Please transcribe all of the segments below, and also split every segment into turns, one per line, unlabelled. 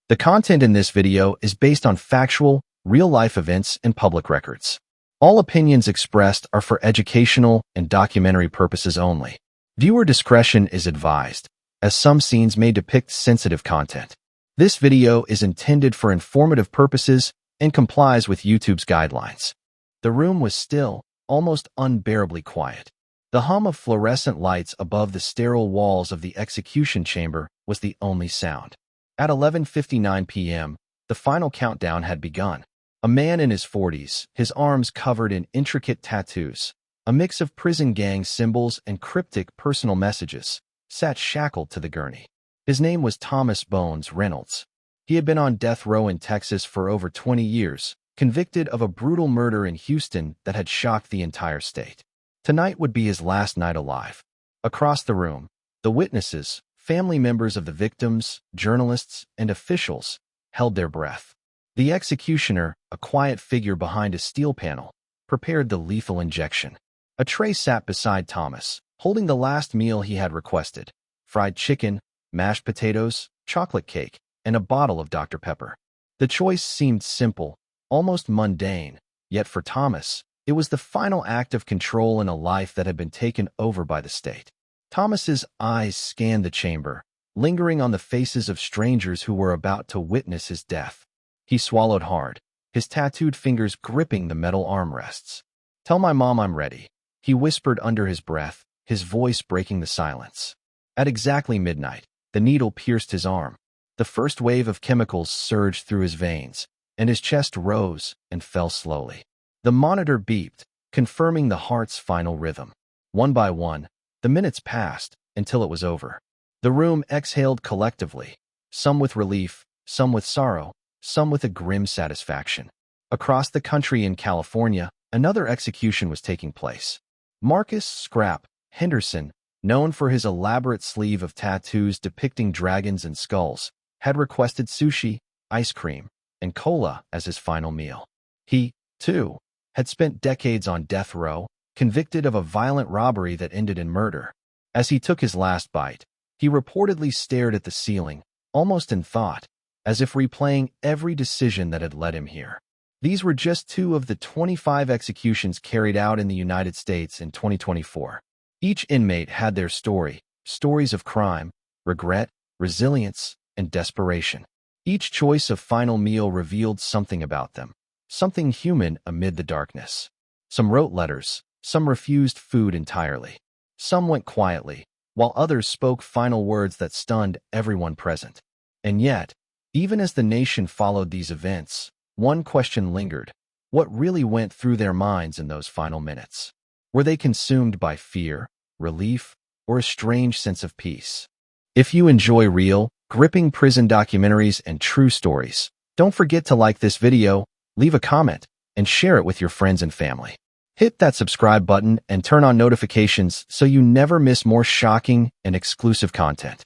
The content in this video is based on factual, real-life events and public records. All opinions expressed are for educational and documentary purposes only. Viewer discretion is advised, as some scenes may depict sensitive content. This video is intended for informative purposes and complies with YouTube's guidelines. The room was still, almost unbearably quiet. The hum of fluorescent lights above the sterile walls of the execution chamber was the only sound. At 11:59 p.m., the final countdown had begun. A man in his 40s, his arms covered in intricate tattoos, a mix of prison gang symbols and cryptic personal messages, sat shackled to the gurney. His name was Thomas Bones Reynolds. He had been on death row in Texas for over 20 years, convicted of a brutal murder in Houston that had shocked the entire state. Tonight would be his last night alive. Across the room, the witnesses, family members of the victims, journalists, and officials held their breath. The executioner, a quiet figure behind a steel panel, prepared the lethal injection. A tray sat beside Thomas, holding the last meal he had requested: fried chicken, mashed potatoes, chocolate cake, and a bottle of Dr. Pepper. The choice seemed simple, almost mundane, yet for Thomas, it was the final act of control in a life that had been taken over by the state. Thomas's eyes scanned the chamber, lingering on the faces of strangers who were about to witness his death. He swallowed hard, his tattooed fingers gripping the metal armrests. "Tell my mom I'm ready," he whispered under his breath, his voice breaking the silence. At exactly midnight, the needle pierced his arm. The first wave of chemicals surged through his veins, and his chest rose and fell slowly. The monitor beeped, confirming the heart's final rhythm. One by one, the minutes passed until it was over. The room exhaled collectively, some with relief, some with sorrow, some with a grim satisfaction. Across the country in California, another execution was taking place. Marcus "Scrap" Henderson, known for his elaborate sleeve of tattoos depicting dragons and skulls, had requested sushi, ice cream, and cola as his final meal. He, too, had spent decades on death row, convicted of a violent robbery that ended in murder. As he took his last bite, he reportedly stared at the ceiling, almost in thought, as if replaying every decision that had led him here. These were just two of the 25 executions carried out in the United States in 2024. Each inmate had their story, stories of crime, regret, resilience, and desperation. Each choice of final meal revealed something about them, something human amid the darkness. Some wrote letters, some refused food entirely. Some went quietly, while others spoke final words that stunned everyone present. And yet, even as the nation followed these events, one question lingered: what really went through their minds in those final minutes? Were they consumed by fear, relief, or a strange sense of peace? If you enjoy real, gripping prison documentaries and true stories, don't forget to like this video, leave a comment, and share it with your friends and family. Hit that subscribe button and turn on notifications so you never miss more shocking and exclusive content.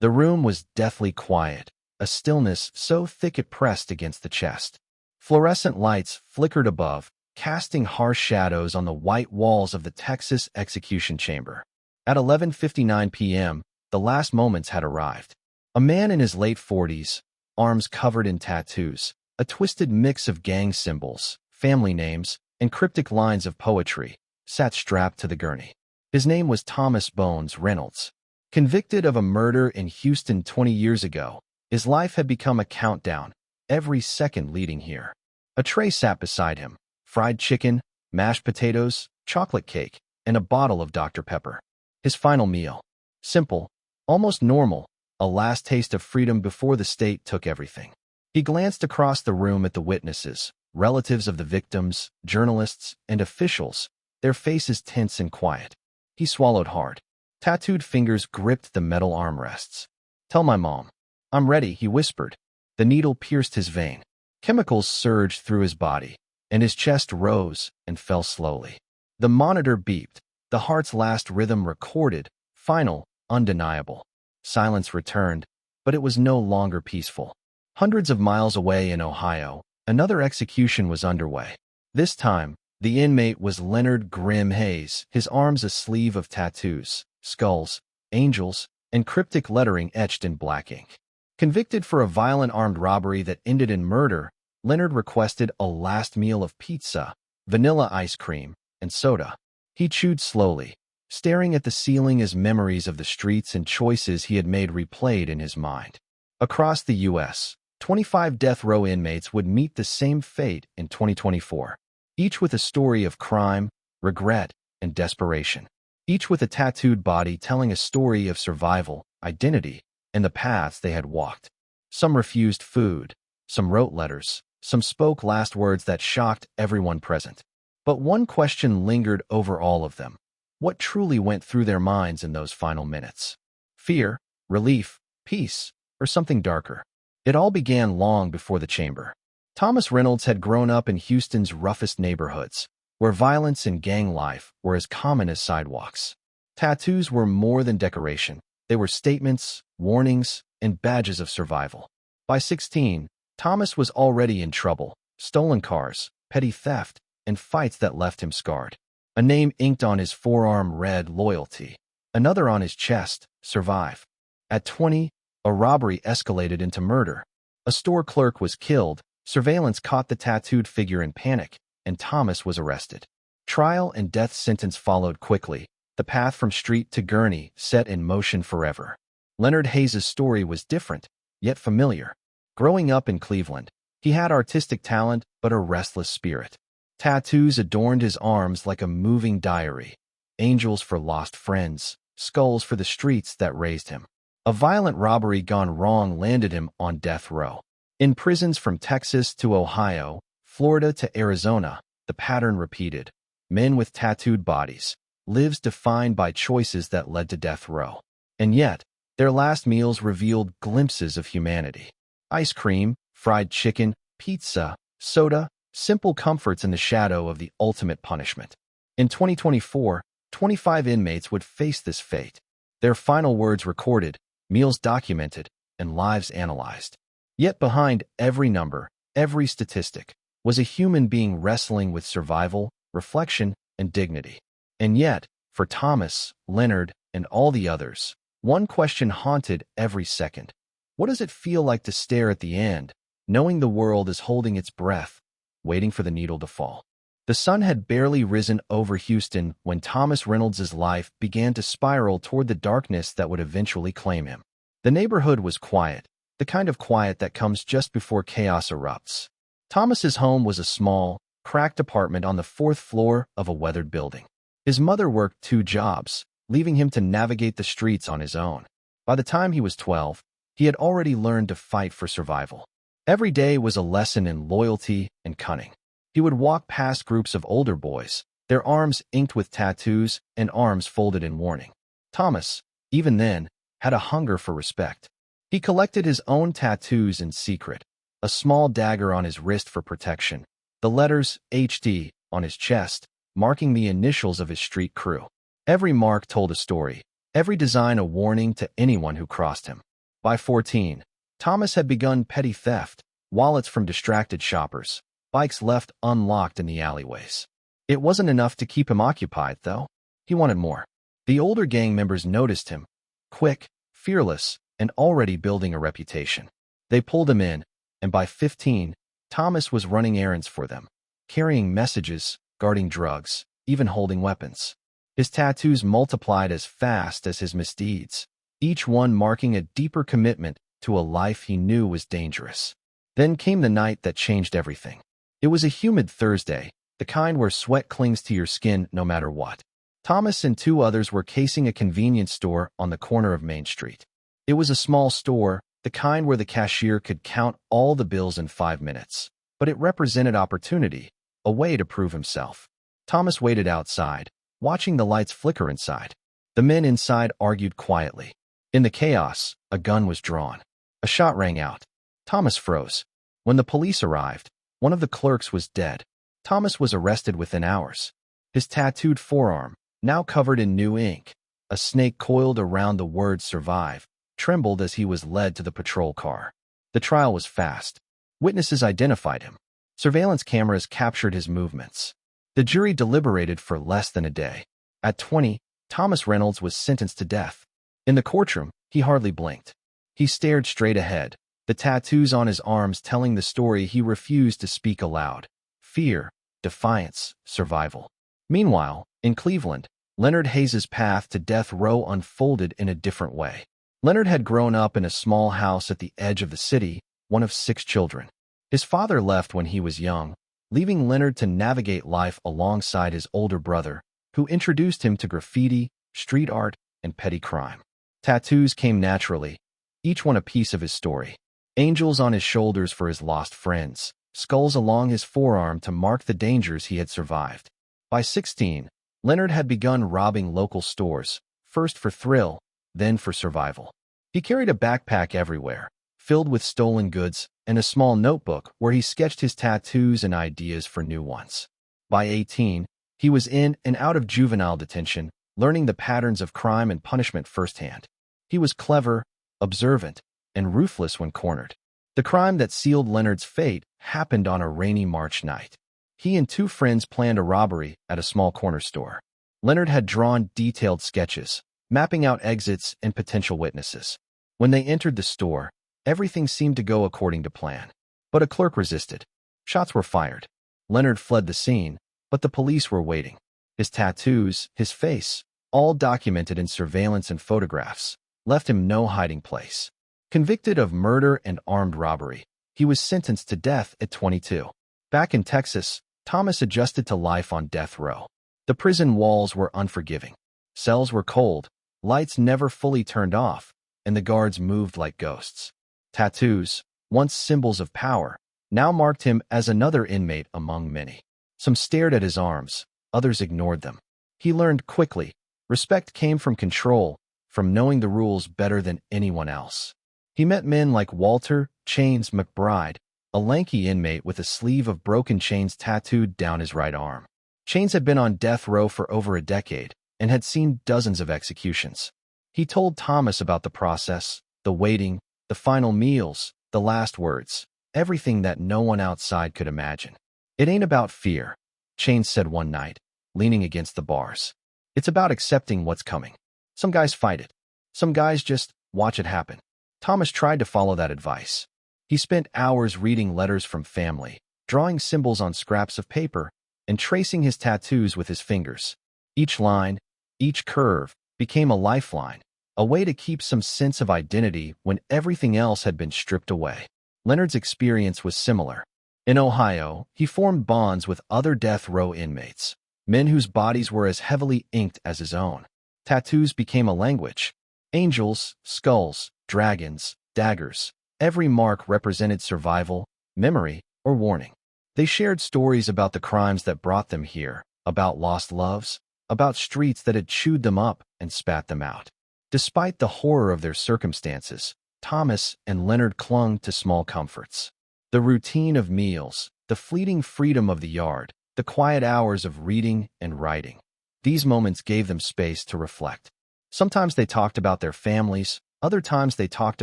The room was deathly quiet, a stillness so thick it pressed against the chest. Fluorescent lights flickered above, casting harsh shadows on the white walls of the Texas execution chamber. At 11:59 p.m., the last moments had arrived. A man in his late 40s, arms covered in tattoos, a twisted mix of gang symbols, family names, and cryptic lines of poetry, sat strapped to the gurney. His name was Thomas Bones Reynolds. Convicted of a murder in Houston 20 years ago, his life had become a countdown, every second leading here. A tray sat beside him: fried chicken, mashed potatoes, chocolate cake, and a bottle of Dr. Pepper. His final meal. Simple, almost normal, a last taste of freedom before the state took everything. He glanced across the room at the witnesses, relatives of the victims, journalists, and officials, their faces tense and quiet. He swallowed hard. Tattooed fingers gripped the metal armrests. "Tell my mom I'm ready," he whispered. The needle pierced his vein. Chemicals surged through his body, and his chest rose and fell slowly. The monitor beeped, the heart's last rhythm recorded, final, undeniable. Silence returned, but it was no longer peaceful. Hundreds of miles away in Ohio, another execution was underway. This time, the inmate was Leonard Grim Hayes, his arms a sleeve of tattoos, skulls, angels, and cryptic lettering etched in black ink. Convicted for a violent armed robbery that ended in murder, Leonard requested a last meal of pizza, vanilla ice cream, and soda. He chewed slowly, staring at the ceiling as memories of the streets and choices he had made replayed in his mind. Across the U.S., 25 death row inmates would meet the same fate in 2024, each with a story of crime, regret, and desperation. Each with a tattooed body telling a story of survival, identity, and the paths they had walked. Some refused food, some wrote letters, some spoke last words that shocked everyone present. But one question lingered over all of them. What truly went through their minds in those final minutes? Fear, relief, peace, or something darker? It all began long before the chamber. Thomas Reynolds had grown up in Houston's roughest neighborhoods, where violence and gang life were as common as sidewalks. Tattoos were more than decoration. They were statements, warnings, and badges of survival. By 16, Thomas was already in trouble: stolen cars, petty theft, and fights that left him scarred. A name inked on his forearm read loyalty. Another on his chest, survive. At 20, a robbery escalated into murder. A store clerk was killed, surveillance caught the tattooed figure in panic, and Thomas was arrested. Trial and death sentence followed quickly, the path from street to gurney set in motion forever. Leonard Hayes' story was different, yet familiar. Growing up in Cleveland, he had artistic talent but a restless spirit. Tattoos adorned his arms like a moving diary. Angels for lost friends, skulls for the streets that raised him. A violent robbery gone wrong landed him on death row. In prisons from Texas to Ohio, Florida to Arizona, the pattern repeated. Men with tattooed bodies, lives defined by choices that led to death row. And yet, their last meals revealed glimpses of humanity. Ice cream, fried chicken, pizza, soda, simple comforts in the shadow of the ultimate punishment. In 2024, 25 inmates would face this fate. Their final words recorded, meals documented, and lives analyzed. Yet behind every number, every statistic, was a human being wrestling with survival, reflection, and dignity. And yet, for Thomas, Leonard, and all the others, one question haunted every second. What does it feel like to stare at the end, knowing the world is holding its breath, waiting for the needle to fall? The sun had barely risen over Houston when Thomas Reynolds' life began to spiral toward the darkness that would eventually claim him. The neighborhood was quiet, the kind of quiet that comes just before chaos erupts. Thomas's home was a small, cracked apartment on the 4th floor of a weathered building. His mother worked 2 jobs, leaving him to navigate the streets on his own. By the time he was 12, he had already learned to fight for survival. Every day was a lesson in loyalty and cunning. He would walk past groups of older boys, their arms inked with tattoos and arms folded in warning. Thomas, even then, had a hunger for respect. He collected his own tattoos in secret, a small dagger on his wrist for protection, the letters HD on his chest, marking the initials of his street crew. Every mark told a story, every design a warning to anyone who crossed him. By 14, Thomas had begun petty theft, wallets from distracted shoppers, bikes left unlocked in the alleyways. It wasn't enough to keep him occupied, though. He wanted more. The older gang members noticed him, quick, fearless, and already building a reputation. They pulled him in, and by 15, Thomas was running errands for them, carrying messages, guarding drugs, even holding weapons. His tattoos multiplied as fast as his misdeeds, each one marking a deeper commitment to a life he knew was dangerous. Then came the night that changed everything. It was a humid Thursday, the kind where sweat clings to your skin no matter what. Thomas and 2 others were casing a convenience store on the corner of Main Street. It was a small store, the kind where the cashier could count all the bills in 5 minutes. But it represented opportunity, a way to prove himself. Thomas waited outside, watching the lights flicker inside. The men inside argued quietly. In the chaos, a gun was drawn. A shot rang out. Thomas froze. When the police arrived, one of the clerks was dead. Thomas was arrested within hours. His tattooed forearm, now covered in new ink, a snake coiled around the word survive, trembled as he was led to the patrol car. The trial was fast. Witnesses identified him. Surveillance cameras captured his movements. The jury deliberated for less than a day. At 20, Thomas Reynolds was sentenced to death. In the courtroom, he hardly blinked. He stared straight ahead, the tattoos on his arms telling the story he refused to speak aloud. Fear, defiance, survival. Meanwhile, in Cleveland, Leonard Hayes's path to death row unfolded in a different way. Leonard had grown up in a small house at the edge of the city, one of 6 children. His father left when he was young, leaving Leonard to navigate life alongside his older brother, who introduced him to graffiti, street art, and petty crime. Tattoos came naturally, each one a piece of his story. Angels on his shoulders for his lost friends, skulls along his forearm to mark the dangers he had survived. By 16, Leonard had begun robbing local stores, first for thrill, then for survival. He carried a backpack everywhere, filled with stolen goods, and a small notebook where he sketched his tattoos and ideas for new ones. By 18, he was in and out of juvenile detention, learning the patterns of crime and punishment firsthand. He was clever, observant, and ruthless when cornered. The crime that sealed Leonard's fate happened on a rainy March night. He and 2 friends planned a robbery at a small corner store. Leonard had drawn detailed sketches, mapping out exits and potential witnesses. When they entered the store, everything seemed to go according to plan. But a clerk resisted. Shots were fired. Leonard fled the scene, but the police were waiting. His tattoos, his face, all documented in surveillance and photographs, left him no hiding place. Convicted of murder and armed robbery, he was sentenced to death at 22. Back in Texas, Thomas adjusted to life on death row. The prison walls were unforgiving. Cells were cold, lights never fully turned off, and the guards moved like ghosts. Tattoos, once symbols of power, now marked him as another inmate among many. Some stared at his arms, others ignored them. He learned quickly, respect came from control, from knowing the rules better than anyone else. He met men like Walter Chains McBride, a lanky inmate with a sleeve of broken chains tattooed down his right arm. Chains had been on death row for over a decade and had seen dozens of executions. He told Thomas about the process, the waiting, the final meals, the last words, everything that no one outside could imagine. "It ain't about fear," Chains said one night, leaning against the bars. "It's about accepting what's coming. Some guys fight it. Some guys just watch it happen." Thomas tried to follow that advice. He spent hours reading letters from family, drawing symbols on scraps of paper, and tracing his tattoos with his fingers. Each line, each curve, became a lifeline, a way to keep some sense of identity when everything else had been stripped away. Leonard's experience was similar. In Ohio, he formed bonds with other death row inmates, men whose bodies were as heavily inked as his own. Tattoos became a language. Angels, skulls, dragons, daggers. Every mark represented survival, memory, or warning. They shared stories about the crimes that brought them here, about lost loves, about streets that had chewed them up and spat them out. Despite the horror of their circumstances, Thomas and Leonard clung to small comforts. The routine of meals, the fleeting freedom of the yard, the quiet hours of reading and writing. These moments gave them space to reflect. Sometimes they talked about their families, other times they talked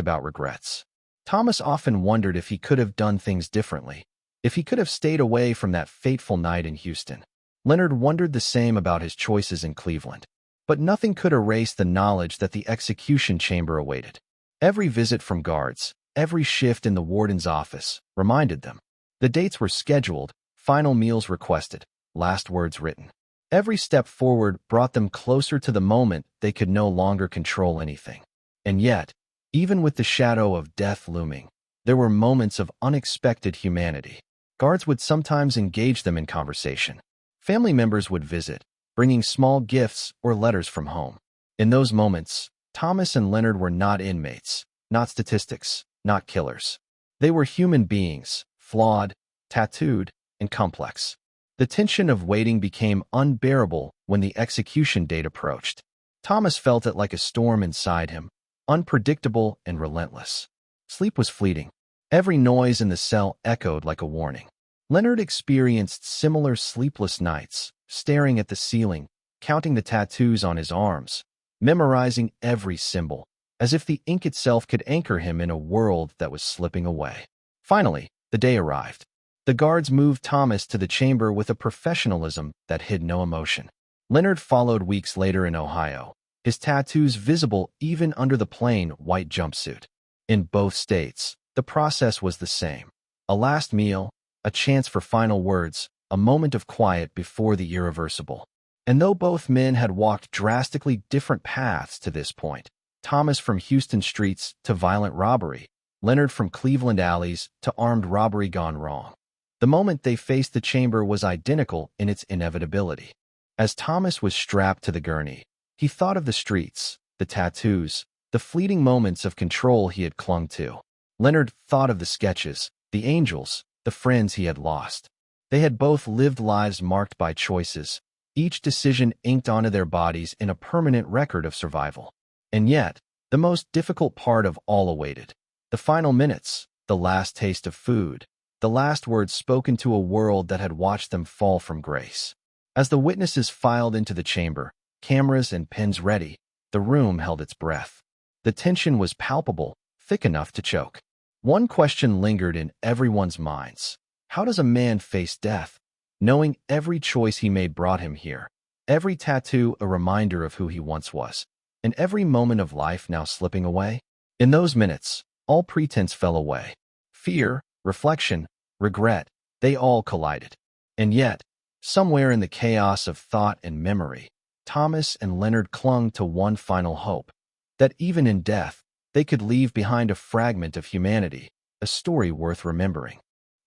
about regrets. Thomas often wondered if he could have done things differently, if he could have stayed away from that fateful night in Houston. Leonard wondered the same about his choices in Cleveland. But nothing could erase the knowledge that the execution chamber awaited. Every visit from guards, every shift in the warden's office, reminded them. The dates were scheduled, final meals requested, last words written. Every step forward brought them closer to the moment they could no longer control anything. And yet, even with the shadow of death looming, there were moments of unexpected humanity. Guards would sometimes engage them in conversation. Family members would visit, bringing small gifts or letters from home. In those moments, Thomas and Leonard were not inmates, not statistics, not killers. They were human beings, flawed, tattooed, and complex. The tension of waiting became unbearable when the execution date approached. Thomas felt it like a storm inside him, unpredictable and relentless. Sleep was fleeting. Every noise in the cell echoed like a warning. Leonard experienced similar sleepless nights, staring at the ceiling, counting the tattoos on his arms, memorizing every symbol, as if the ink itself could anchor him in a world that was slipping away. Finally, the day arrived. The guards moved Thomas to the chamber with a professionalism that hid no emotion. Leonard followed weeks later in Ohio, his tattoos visible even under the plain white jumpsuit. In both states, the process was the same. A last meal, a chance for final words, a moment of quiet before the irreversible. And though both men had walked drastically different paths to this point, Thomas from Houston streets to violent robbery, Leonard from Cleveland alleys to armed robbery gone wrong, the moment they faced the chamber was identical in its inevitability. As Thomas was strapped to the gurney, he thought of the streets, the tattoos, the fleeting moments of control he had clung to. Leonard thought of the sketches, the angels, the friends he had lost. They had both lived lives marked by choices, each decision inked onto their bodies in a permanent record of survival. And yet, the most difficult part of all awaited. The final minutes, the last taste of food, the last words spoken to a world that had watched them fall from grace. As the witnesses filed into the chamber, cameras and pens ready, the room held its breath. The tension was palpable, thick enough to choke. One question lingered in everyone's minds. How does a man face death, knowing every choice he made brought him here, every tattoo a reminder of who he once was, and every moment of life now slipping away? In those minutes, all pretense fell away. Fear, reflection, regret, they all collided. And yet, somewhere in the chaos of thought and memory, Thomas and Leonard clung to one final hope, that even in death, they could leave behind a fragment of humanity, a story worth remembering.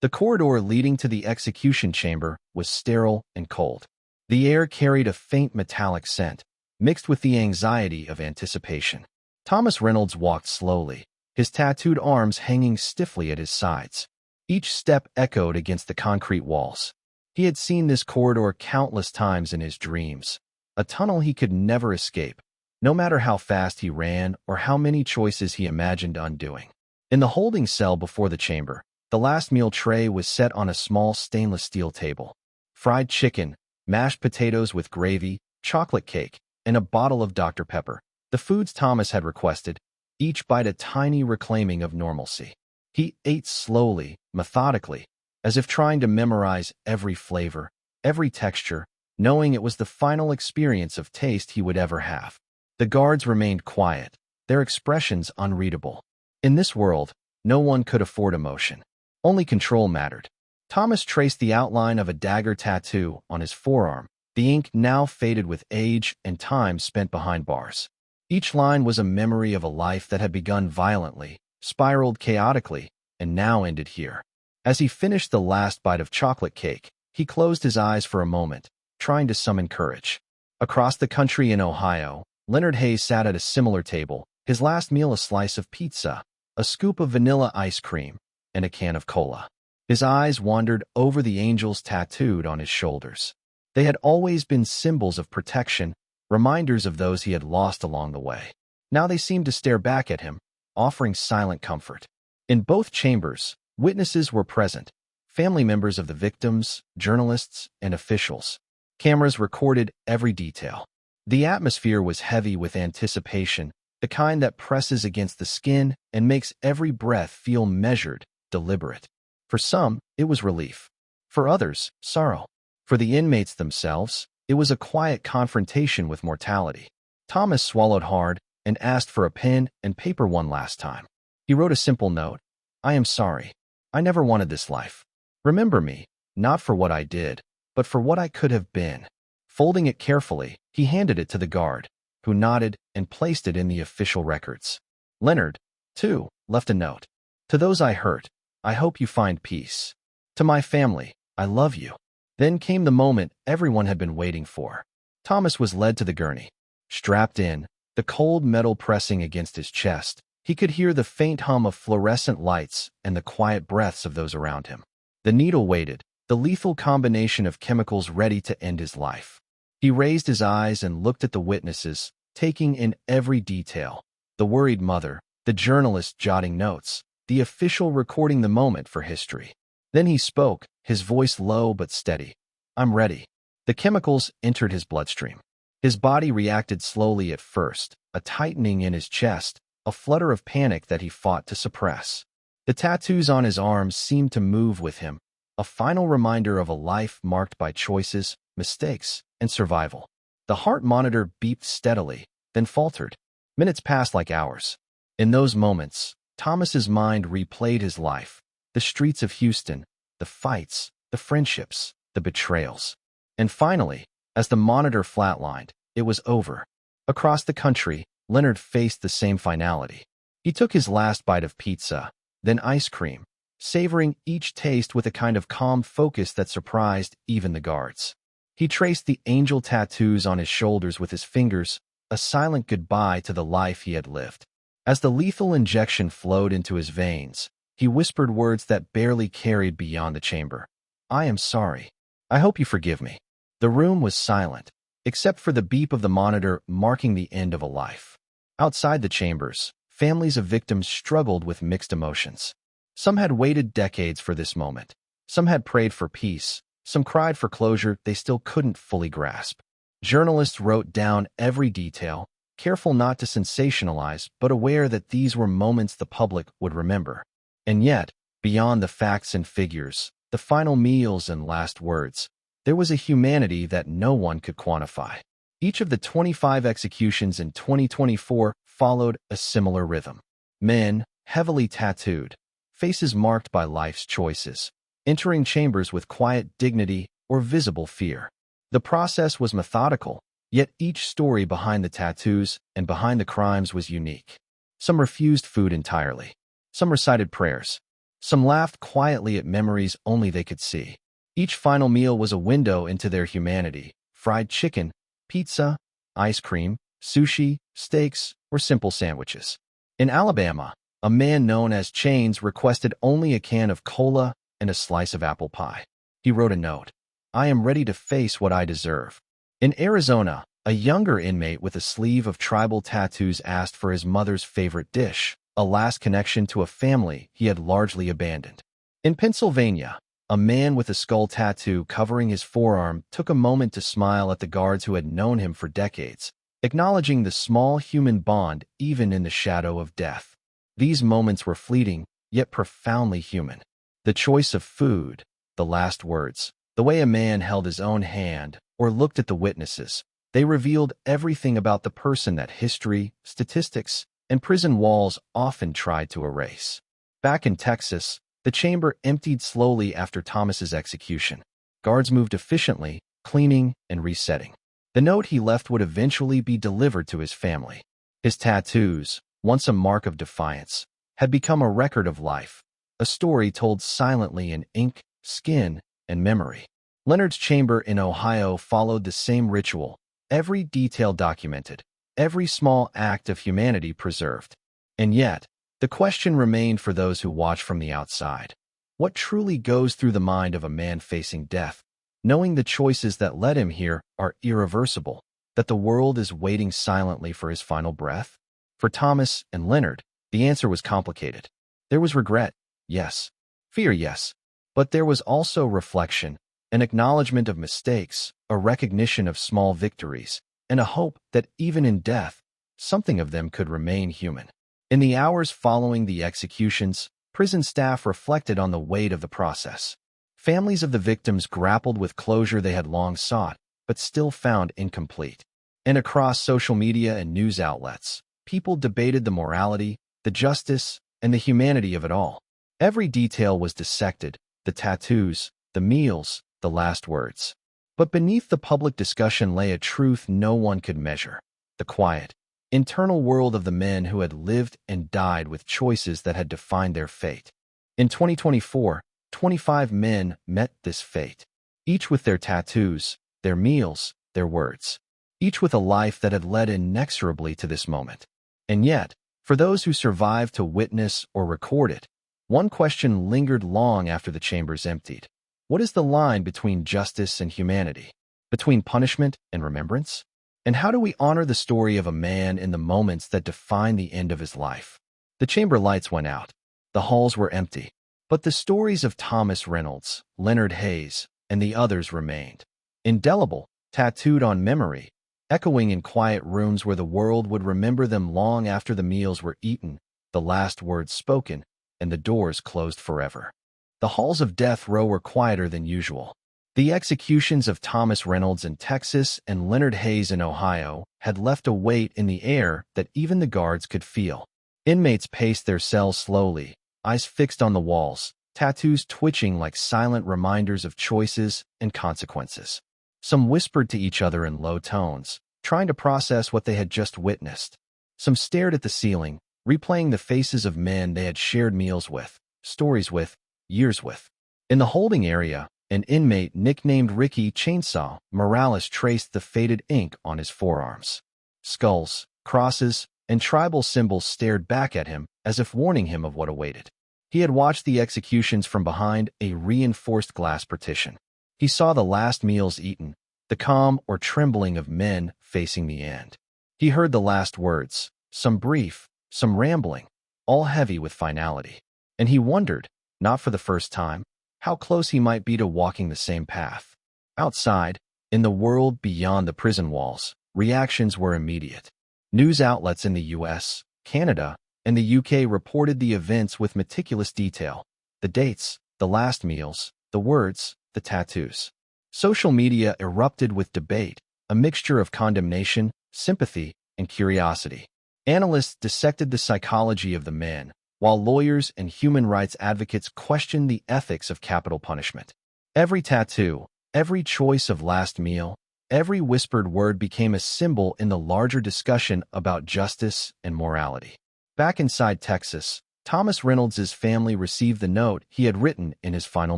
The corridor leading to the execution chamber was sterile and cold. The air carried a faint metallic scent, mixed with the anxiety of anticipation. Thomas Reynolds walked slowly, his tattooed arms hanging stiffly at his sides. Each step echoed against the concrete walls. He had seen this corridor countless times in his dreams, a tunnel he could never escape, no matter how fast he ran or how many choices he imagined undoing. In the holding cell before the chamber, the last meal tray was set on a small stainless steel table. Fried chicken, mashed potatoes with gravy, chocolate cake, and a bottle of Dr. Pepper, the foods Thomas had requested, each bite a tiny reclaiming of normalcy. He ate slowly, methodically, as if trying to memorize every flavor, every texture, knowing it was the final experience of taste he would ever have. The guards remained quiet, their expressions unreadable. In this world, no one could afford emotion. Only control mattered. Thomas traced the outline of a dagger tattoo on his forearm, the ink now faded with age and time spent behind bars. Each line was a memory of a life that had begun violently, spiraled chaotically, and now ended here. As he finished the last bite of chocolate cake, he closed his eyes for a moment, trying to summon courage. Across the country in Ohio, Leonard Hayes sat at a similar table, his last meal a slice of pizza, a scoop of vanilla ice cream, and a can of cola. His eyes wandered over the angels tattooed on his shoulders. They had always been symbols of protection, reminders of those he had lost along the way. Now they seemed to stare back at him, offering silent comfort. In both chambers, witnesses were present, family members of the victims, journalists, and officials. Cameras recorded every detail. The atmosphere was heavy with anticipation, the kind that presses against the skin and makes every breath feel measured, deliberate. For some, it was relief. For others, sorrow. For the inmates themselves, it was a quiet confrontation with mortality. Thomas swallowed hard and asked for a pen and paper one last time. He wrote a simple note. I am sorry. I never wanted this life. Remember me, not for what I did, but for what I could have been. Folding it carefully, he handed it to the guard, who nodded and placed it in the official records. Leonard, too, left a note. To those I hurt, I hope you find peace. To my family, I love you. Then came the moment everyone had been waiting for. Thomas was led to the gurney. Strapped in, the cold metal pressing against his chest, he could hear the faint hum of fluorescent lights and the quiet breaths of those around him. The needle waited, the lethal combination of chemicals ready to end his life. He raised his eyes and looked at the witnesses, taking in every detail. The worried mother, the journalist jotting notes, the official recording the moment for history. Then he spoke, his voice low but steady. I'm ready. The chemicals entered his bloodstream. His body reacted slowly at first, a tightening in his chest, a flutter of panic that he fought to suppress. The tattoos on his arms seemed to move with him, a final reminder of a life marked by choices, mistakes, and survival. The heart monitor beeped steadily, then faltered. Minutes passed like hours. In those moments, Thomas's mind replayed his life, the streets of Houston, the fights, the friendships, the betrayals. And finally, as the monitor flatlined, it was over. Across the country, Leonard faced the same finality. He took his last bite of pizza, then ice cream, savoring each taste with a kind of calm focus that surprised even the guards. He traced the angel tattoos on his shoulders with his fingers, a silent goodbye to the life he had lived. As the lethal injection flowed into his veins, he whispered words that barely carried beyond the chamber. "I am sorry. I hope you forgive me." The room was silent, except for the beep of the monitor marking the end of a life. Outside the chambers, families of victims struggled with mixed emotions. Some had waited decades for this moment. Some had prayed for peace. Some cried for closure they still couldn't fully grasp. Journalists wrote down every detail, careful not to sensationalize, but aware that these were moments the public would remember. And yet, beyond the facts and figures, the final meals and last words, there was a humanity that no one could quantify. Each of the 25 executions in 2024 followed a similar rhythm. Men, heavily tattooed, faces marked by life's choices, entering chambers with quiet dignity or visible fear. The process was methodical, yet each story behind the tattoos and behind the crimes was unique. Some refused food entirely. Some recited prayers. Some laughed quietly at memories only they could see. Each final meal was a window into their humanity: fried chicken, pizza, ice cream, sushi, steaks, or simple sandwiches. In Alabama, a man known as Chains requested only a can of cola and a slice of apple pie. He wrote a note: "I am ready to face what I deserve." In Arizona, a younger inmate with a sleeve of tribal tattoos asked for his mother's favorite dish, a last connection to a family he had largely abandoned. In Pennsylvania, a man with a skull tattoo covering his forearm took a moment to smile at the guards who had known him for decades, acknowledging the small human bond even in the shadow of death. These moments were fleeting, yet profoundly human. The choice of food, the last words, the way a man held his own hand or looked at the witnesses, they revealed everything about the person that history, statistics, and prison walls often tried to erase. Back in Texas, the chamber emptied slowly after Thomas's execution. Guards moved efficiently, cleaning and resetting. The note he left would eventually be delivered to his family. His tattoos, once a mark of defiance, had become a record of life, a story told silently in ink, skin, and memory. Leonard's chamber in Ohio followed the same ritual, every detail documented, every small act of humanity preserved. And yet, the question remained for those who watch from the outside. What truly goes through the mind of a man facing death, knowing the choices that led him here are irreversible, that the world is waiting silently for his final breath? For Thomas and Leonard, the answer was complicated. There was regret, yes. Fear, yes. But there was also reflection, an acknowledgement of mistakes, a recognition of small victories, and a hope that even in death, something of them could remain human. In the hours following the executions, prison staff reflected on the weight of the process. Families of the victims grappled with closure they had long sought, but still found incomplete. And across social media and news outlets, people debated the morality, the justice, and the humanity of it all. Every detail was dissected: the tattoos, the meals, the last words. But beneath the public discussion lay a truth no one could measure: the quiet, internal world of the men who had lived and died with choices that had defined their fate. In 2024, 25 men met this fate, each with their tattoos, their meals, their words, each with a life that had led inexorably to this moment. And yet, for those who survived to witness or record it, one question lingered long after the chambers emptied. What is the line between justice and humanity? Between punishment and remembrance? And how do we honor the story of a man in the moments that define the end of his life? The chamber lights went out. The halls were empty. But the stories of Thomas Reynolds, Leonard Hayes, and the others remained. Indelible, tattooed on memory, echoing in quiet rooms where the world would remember them long after the meals were eaten, the last words spoken, and the doors closed forever. The halls of death row were quieter than usual. The executions of Thomas Reynolds in Texas and Leonard Hayes in Ohio had left a weight in the air that even the guards could feel. Inmates paced their cells slowly, eyes fixed on the walls, tattoos twitching like silent reminders of choices and consequences. Some whispered to each other in low tones, trying to process what they had just witnessed. Some stared at the ceiling, replaying the faces of men they had shared meals with, stories with, years with. In the holding area, an inmate nicknamed Ricky Chainsaw Morales traced the faded ink on his forearms. Skulls, crosses, and tribal symbols stared back at him as if warning him of what awaited. He had watched the executions from behind a reinforced glass partition. He saw the last meals eaten, the calm or trembling of men facing the end. He heard the last words, some brief, some rambling, all heavy with finality. And he wondered, not for the first time, how close he might be to walking the same path. Outside, in the world beyond the prison walls, reactions were immediate. News outlets in the US, Canada, and the UK reported the events with meticulous detail. The dates, the last meals, the words, the tattoos. Social media erupted with debate, a mixture of condemnation, sympathy, and curiosity. Analysts dissected the psychology of the men, while lawyers and human rights advocates questioned the ethics of capital punishment. Every tattoo, every choice of last meal, every whispered word became a symbol in the larger discussion about justice and morality. Back inside Texas, Thomas Reynolds' family received the note he had written in his final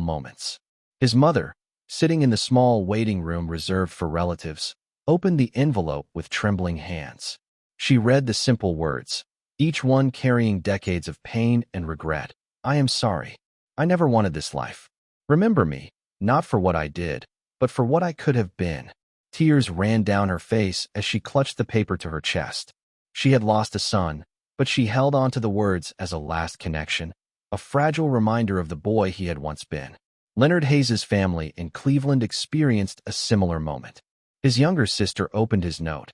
moments. His mother, sitting in the small waiting room reserved for relatives, opened the envelope with trembling hands. She read the simple words, each one carrying decades of pain and regret. I am sorry. I never wanted this life. Remember me, not for what I did, but for what I could have been. Tears ran down her face as she clutched the paper to her chest. She had lost a son, but she held on to the words as a last connection, a fragile reminder of the boy he had once been. Leonard Hayes' family in Cleveland experienced a similar moment. His younger sister opened his note.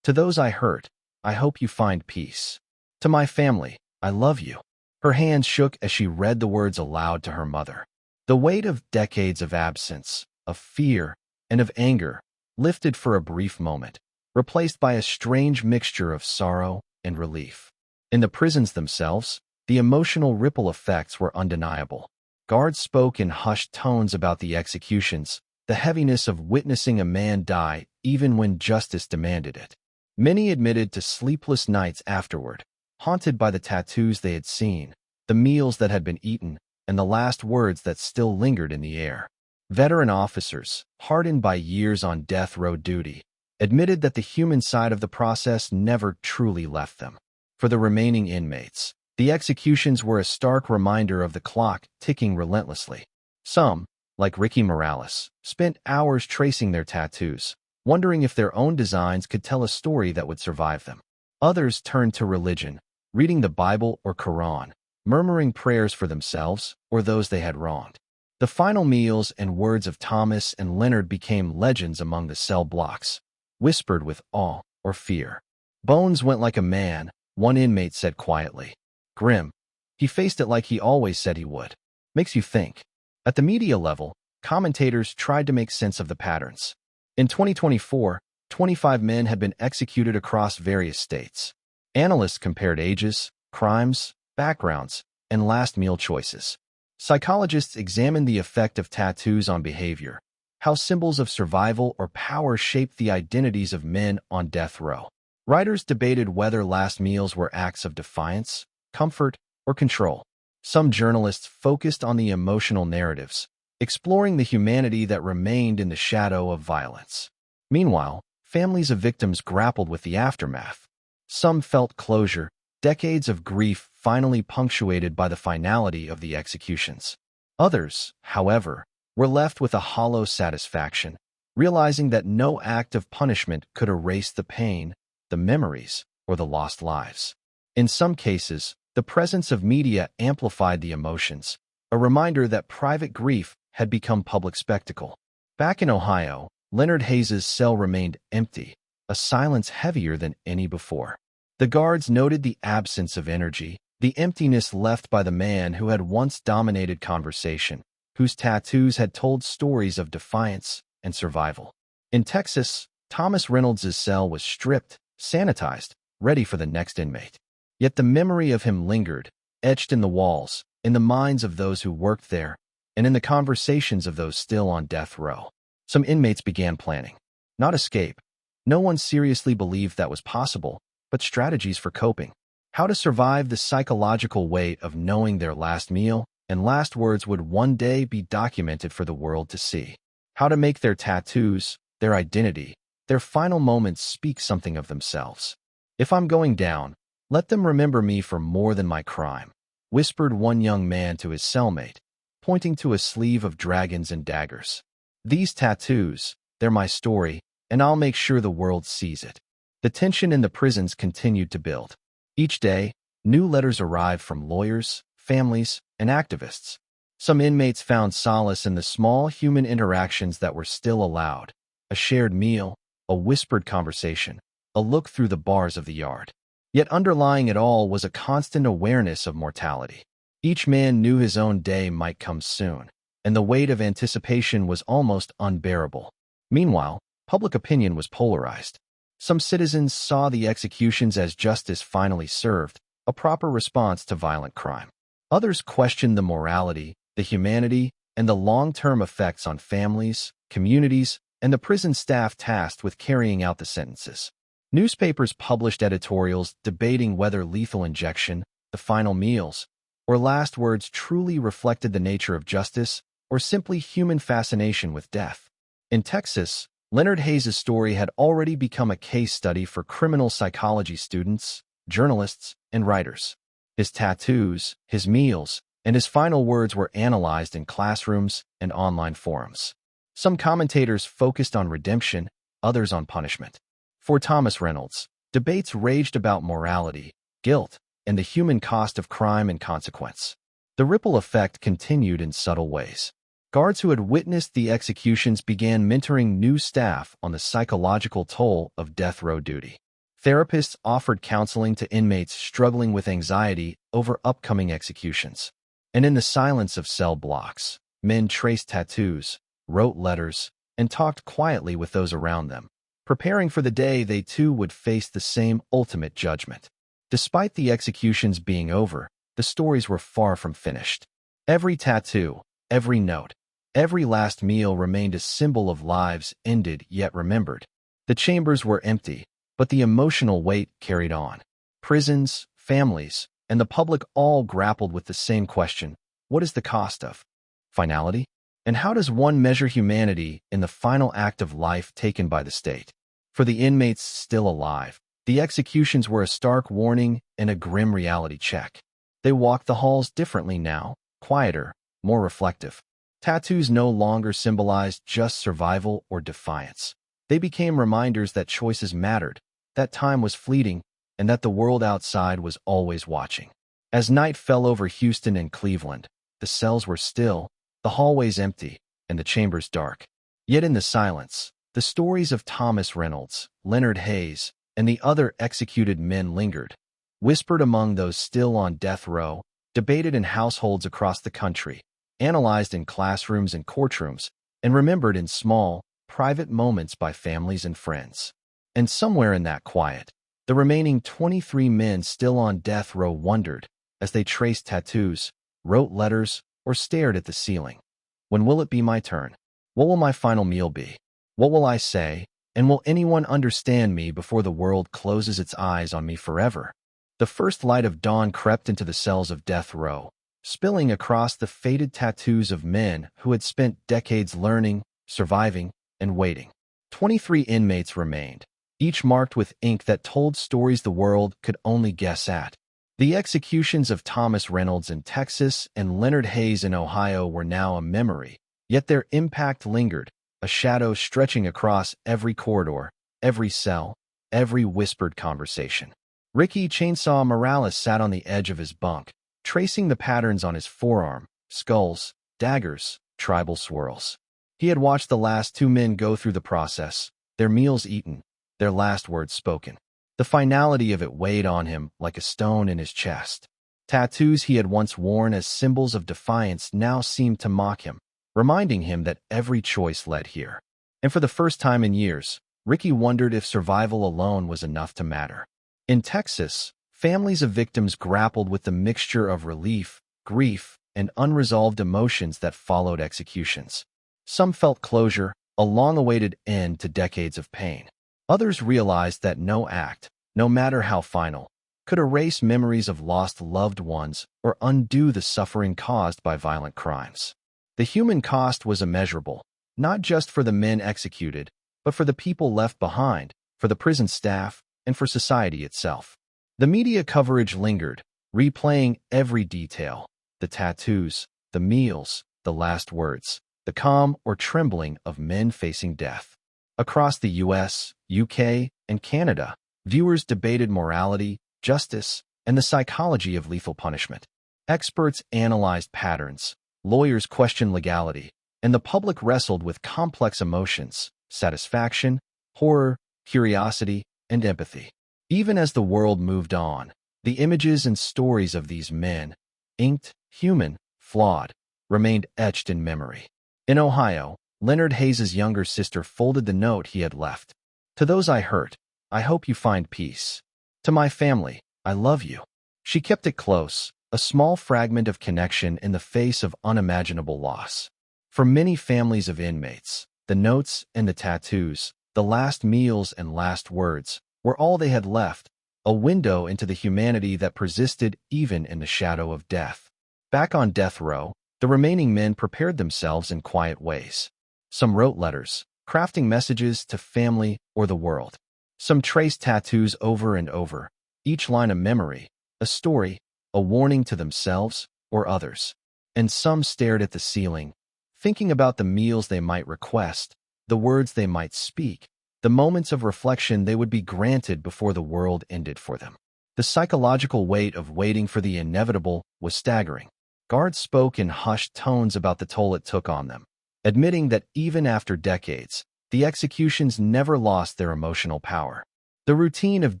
To those I hurt, I hope you find peace. To my family, I love you. Her hands shook as she read the words aloud to her mother. The weight of decades of absence, of fear, and of anger lifted for a brief moment, replaced by a strange mixture of sorrow and relief. In the prisons themselves, the emotional ripple effects were undeniable. Guards spoke in hushed tones about the executions, the heaviness of witnessing a man die even when justice demanded it. Many admitted to sleepless nights afterward, haunted by the tattoos they had seen, the meals that had been eaten, and the last words that still lingered in the air. Veteran officers, hardened by years on death row duty, admitted that the human side of the process never truly left them. For the remaining inmates, the executions were a stark reminder of the clock ticking relentlessly. Some, like Ricky Morales, spent hours tracing their tattoos, wondering if their own designs could tell a story that would survive them. Others turned to religion, reading the Bible or Quran, murmuring prayers for themselves or those they had wronged. The final meals and words of Thomas and Leonard became legends among the cell blocks, whispered with awe or fear. Bones went like a man, one inmate said quietly. Grim. He faced it like he always said he would. Makes you think. At the media level, commentators tried to make sense of the patterns. In 2024, 25 men had been executed across various states. Analysts compared ages, crimes, backgrounds, and last meal choices. Psychologists examined the effect of tattoos on behavior, how symbols of survival or power shaped the identities of men on death row. Writers debated whether last meals were acts of defiance, comfort, or control. Some journalists focused on the emotional narratives, exploring the humanity that remained in the shadow of violence. Meanwhile, families of victims grappled with the aftermath. Some felt closure, decades of grief finally punctuated by the finality of the executions. Others, however, were left with a hollow satisfaction, realizing that no act of punishment could erase the pain, the memories, or the lost lives. In some cases, the presence of media amplified the emotions, a reminder that private grief had become public spectacle. Back in Ohio, Leonard Hayes' cell remained empty, a silence heavier than any before. The guards noted the absence of energy, the emptiness left by the man who had once dominated conversation, whose tattoos had told stories of defiance and survival. In Texas, Thomas Reynolds' cell was stripped, sanitized, ready for the next inmate. Yet the memory of him lingered, etched in the walls, in the minds of those who worked there, and in the conversations of those still on death row. Some inmates began planning. Not escape. No one seriously believed that was possible, but strategies for coping. How to survive the psychological weight of knowing their last meal and last words would one day be documented for the world to see. How to make their tattoos, their identity, their final moments speak something of themselves. "If I'm going down, let them remember me for more than my crime," whispered one young man to his cellmate, pointing to a sleeve of dragons and daggers. "These tattoos, they're my story, and I'll make sure the world sees it." The tension in the prisons continued to build. Each day, new letters arrived from lawyers, families, and activists. Some inmates found solace in the small human interactions that were still allowed: a shared meal, a whispered conversation, a look through the bars of the yard. Yet underlying it all was a constant awareness of mortality. Each man knew his own day might come soon, and the weight of anticipation was almost unbearable. Meanwhile, public opinion was polarized. Some citizens saw the executions as justice finally served, a proper response to violent crime. Others questioned the morality, the humanity, and the long-term effects on families, communities, and the prison staff tasked with carrying out the sentences. Newspapers published editorials debating whether lethal injection, the final meals, or last words truly reflected the nature of justice or simply human fascination with death. In Texas, Leonard Hayes' story had already become a case study for criminal psychology students, journalists, and writers. His tattoos, his meals, and his final words were analyzed in classrooms and online forums. Some commentators focused on redemption, others on punishment. For Thomas Reynolds, debates raged about morality, guilt, and the human cost of crime and consequence. The ripple effect continued in subtle ways. Guards who had witnessed the executions began mentoring new staff on the psychological toll of death row duty. Therapists offered counseling to inmates struggling with anxiety over upcoming executions. And in the silence of cell blocks, men traced tattoos, wrote letters, and talked quietly with those around them, preparing for the day they too would face the same ultimate judgment. Despite the executions being over, the stories were far from finished. Every tattoo, every note, every last meal remained a symbol of lives ended yet remembered. The chambers were empty, but the emotional weight carried on. Prisons, families, and the public all grappled with the same question: what is the cost of finality? And how does one measure humanity in the final act of life taken by the state? For the inmates still alive, the executions were a stark warning and a grim reality check. They walked the halls differently now, quieter, more reflective. Tattoos no longer symbolized just survival or defiance. They became reminders that choices mattered, that time was fleeting, and that the world outside was always watching. As night fell over Houston and Cleveland, the cells were still, the hallways empty, and the chambers dark. Yet in the silence, the stories of Thomas Reynolds, Leonard Hayes, and the other executed men lingered, whispered among those still on death row, debated in households across the country, analyzed in classrooms and courtrooms, and remembered in small, private moments by families and friends. And somewhere in that quiet, the remaining 23 men still on death row wondered, as they traced tattoos, wrote letters, or stared at the ceiling: when will it be my turn? What will my final meal be? What will I say? And will anyone understand me before the world closes its eyes on me forever? The first light of dawn crept into the cells of death row, spilling across the faded tattoos of men who had spent decades learning, surviving, and waiting. 23 inmates remained, each marked with ink that told stories the world could only guess at. The executions of Thomas Reynolds in Texas and Leonard Hayes in Ohio were now a memory, yet their impact lingered, a shadow stretching across every corridor, every cell, every whispered conversation. Ricky Chainsaw Morales sat on the edge of his bunk, tracing the patterns on his forearm: skulls, daggers, tribal swirls. He had watched the last two men go through the process, their meals eaten, their last words spoken. The finality of it weighed on him like a stone in his chest. Tattoos he had once worn as symbols of defiance now seemed to mock him, reminding him that every choice led here. And for the first time in years, Ricky wondered if survival alone was enough to matter. In Texas, Families of victims grappled with the mixture of relief, grief, and unresolved emotions that followed executions. Some felt closure, a long-awaited end to decades of pain. Others realized that no act, no matter how final, could erase memories of lost loved ones or undo the suffering caused by violent crimes. The human cost was immeasurable, not just for the men executed, but for the people left behind, for the prison staff, and for society itself. The media coverage lingered, replaying every detail: the tattoos, the meals, the last words, the calm or trembling of men facing death. Across the US, UK, and Canada, viewers debated morality, justice, and the psychology of lethal punishment. Experts analyzed patterns, lawyers questioned legality, and the public wrestled with complex emotions: satisfaction, horror, curiosity, and empathy. Even as the world moved on, the images and stories of these men, inked, human, flawed, remained etched in memory. In Ohio, Leonard Hayes' younger sister folded the note he had left. "To those I hurt, I hope you find peace. To my family, I love you." She kept it close, a small fragment of connection in the face of unimaginable loss. For many families of inmates, the notes and the tattoos, the last meals and last words, were all they had left, a window into the humanity that persisted even in the shadow of death. Back on death row, the remaining men prepared themselves in quiet ways. Some wrote letters, crafting messages to family or the world. Some traced tattoos over and over, each line a memory, a story, a warning to themselves or others. And some stared at the ceiling, thinking about the meals they might request, the words they might speak, the moments of reflection they would be granted before the world ended for them. The psychological weight of waiting for the inevitable was staggering. Guards spoke in hushed tones about the toll it took on them, admitting that even after decades, the executions never lost their emotional power. The routine of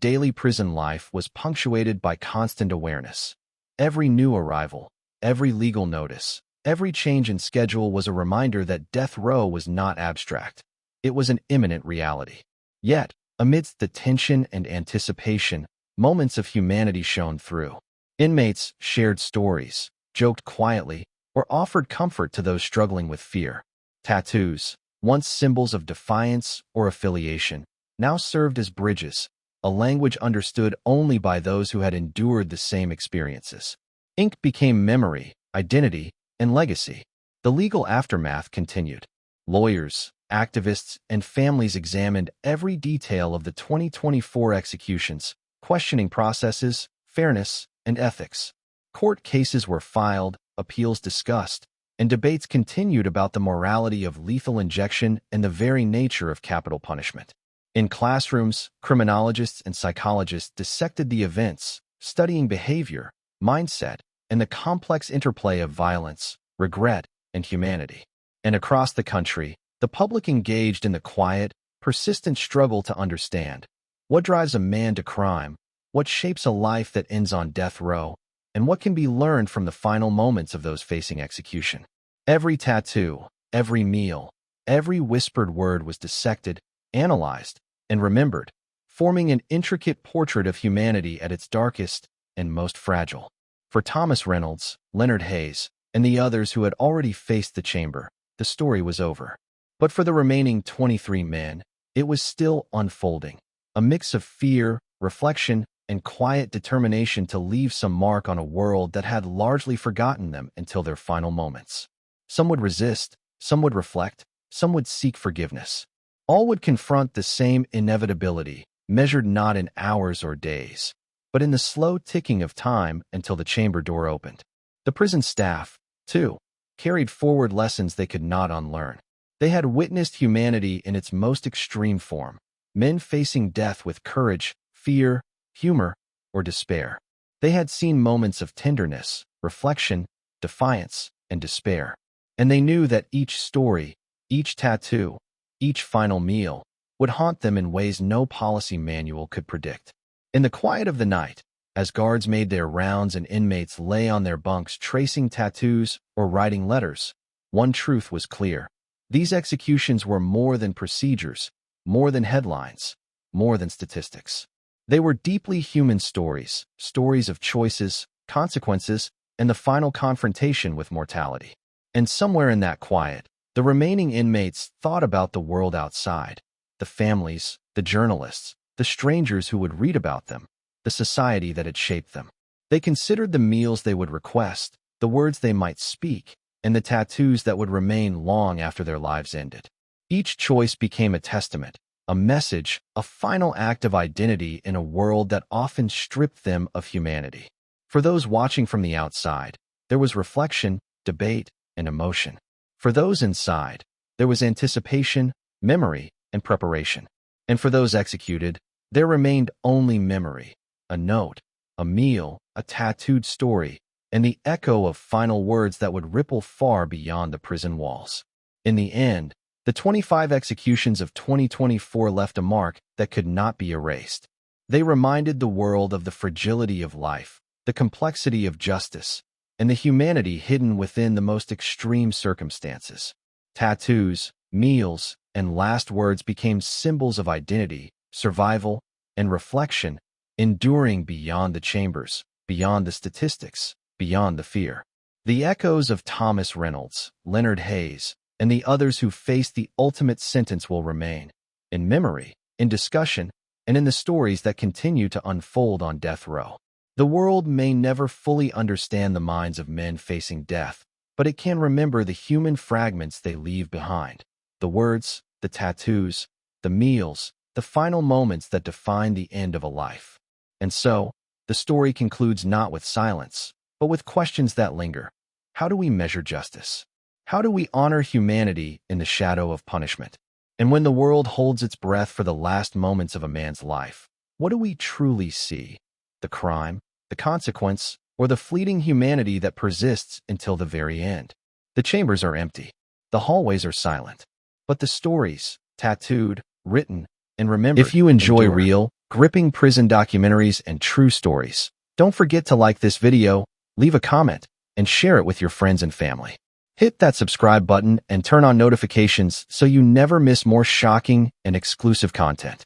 daily prison life was punctuated by constant awareness. Every new arrival, every legal notice, every change in schedule was a reminder that death row was not abstract. It was an imminent reality. Yet, amidst the tension and anticipation, moments of humanity shone through. Inmates shared stories, joked quietly, or offered comfort to those struggling with fear. Tattoos, once symbols of defiance or affiliation, now served as bridges, a language understood only by those who had endured the same experiences. Ink became memory, identity, and legacy. The legal aftermath continued. Lawyers, activists, and families examined every detail of the 2024 executions, questioning processes, fairness, and ethics. Court cases were filed, appeals discussed, and debates continued about the morality of lethal injection and the very nature of capital punishment. In classrooms, criminologists and psychologists dissected the events, studying behavior, mindset, and the complex interplay of violence, regret, and humanity. And across the country, the public engaged in the quiet, persistent struggle to understand what drives a man to crime, what shapes a life that ends on death row, and what can be learned from the final moments of those facing execution. Every tattoo, every meal, every whispered word was dissected, analyzed, and remembered, forming an intricate portrait of humanity at its darkest and most fragile. For Thomas Reynolds, Leonard Hayes, and the others who had already faced the chamber, the story was over. But for the remaining 23 men, it was still unfolding, a mix of fear, reflection, and quiet determination to leave some mark on a world that had largely forgotten them until their final moments. Some would resist, some would reflect, some would seek forgiveness. All would confront the same inevitability, measured not in hours or days, but in the slow ticking of time until the chamber door opened. The prison staff, too, carried forward lessons they could not unlearn. They had witnessed humanity in its most extreme form, men facing death with courage, fear, humor, or despair. They had seen moments of tenderness, reflection, defiance, and despair. And they knew that each story, each tattoo, each final meal would haunt them in ways no policy manual could predict. In the quiet of the night, as guards made their rounds and inmates lay on their bunks tracing tattoos or writing letters, one truth was clear. These executions were more than procedures, more than headlines, more than statistics. They were deeply human stories, stories of choices, consequences, and the final confrontation with mortality. And somewhere in that quiet, the remaining inmates thought about the world outside, the families, the journalists, the strangers who would read about them, the society that had shaped them. They considered the meals they would request, the words they might speak, and the tattoos that would remain long after their lives ended. Each choice became a testament, a message, a final act of identity in a world that often stripped them of humanity. For those watching from the outside, there was reflection, debate, and emotion. For those inside, there was anticipation, memory, and preparation. And for those executed, there remained only memory, a note, a meal, a tattooed story, and the echo of final words that would ripple far beyond the prison walls. In the end, the 25 executions of 2024 left a mark that could not be erased. They reminded the world of the fragility of life, the complexity of justice, and the humanity hidden within the most extreme circumstances. Tattoos, meals, and last words became symbols of identity, survival, and reflection, enduring beyond the chambers, beyond the statistics, beyond the fear. The echoes of Thomas Reynolds, Leonard Hayes, and the others who faced the ultimate sentence will remain, in memory, in discussion, and in the stories that continue to unfold on death row. The world may never fully understand the minds of men facing death, but it can remember the human fragments they leave behind. The words, the tattoos, the meals, the final moments that define the end of a life. And so, the story concludes not with silence, but with questions that linger. How do we measure justice? How do we honor humanity in the shadow of punishment? And when the world holds its breath for the last moments of a man's life, what do we truly see? The crime, the consequence, or the fleeting humanity that persists until the very end? The chambers are empty. The hallways are silent. But the stories, tattooed, written, and remembered, if you enjoy real, gripping prison documentaries and true stories, don't forget to like this video, leave a comment, and share it with your friends and family. Hit that subscribe button and turn on notifications so you never miss more shocking and exclusive content.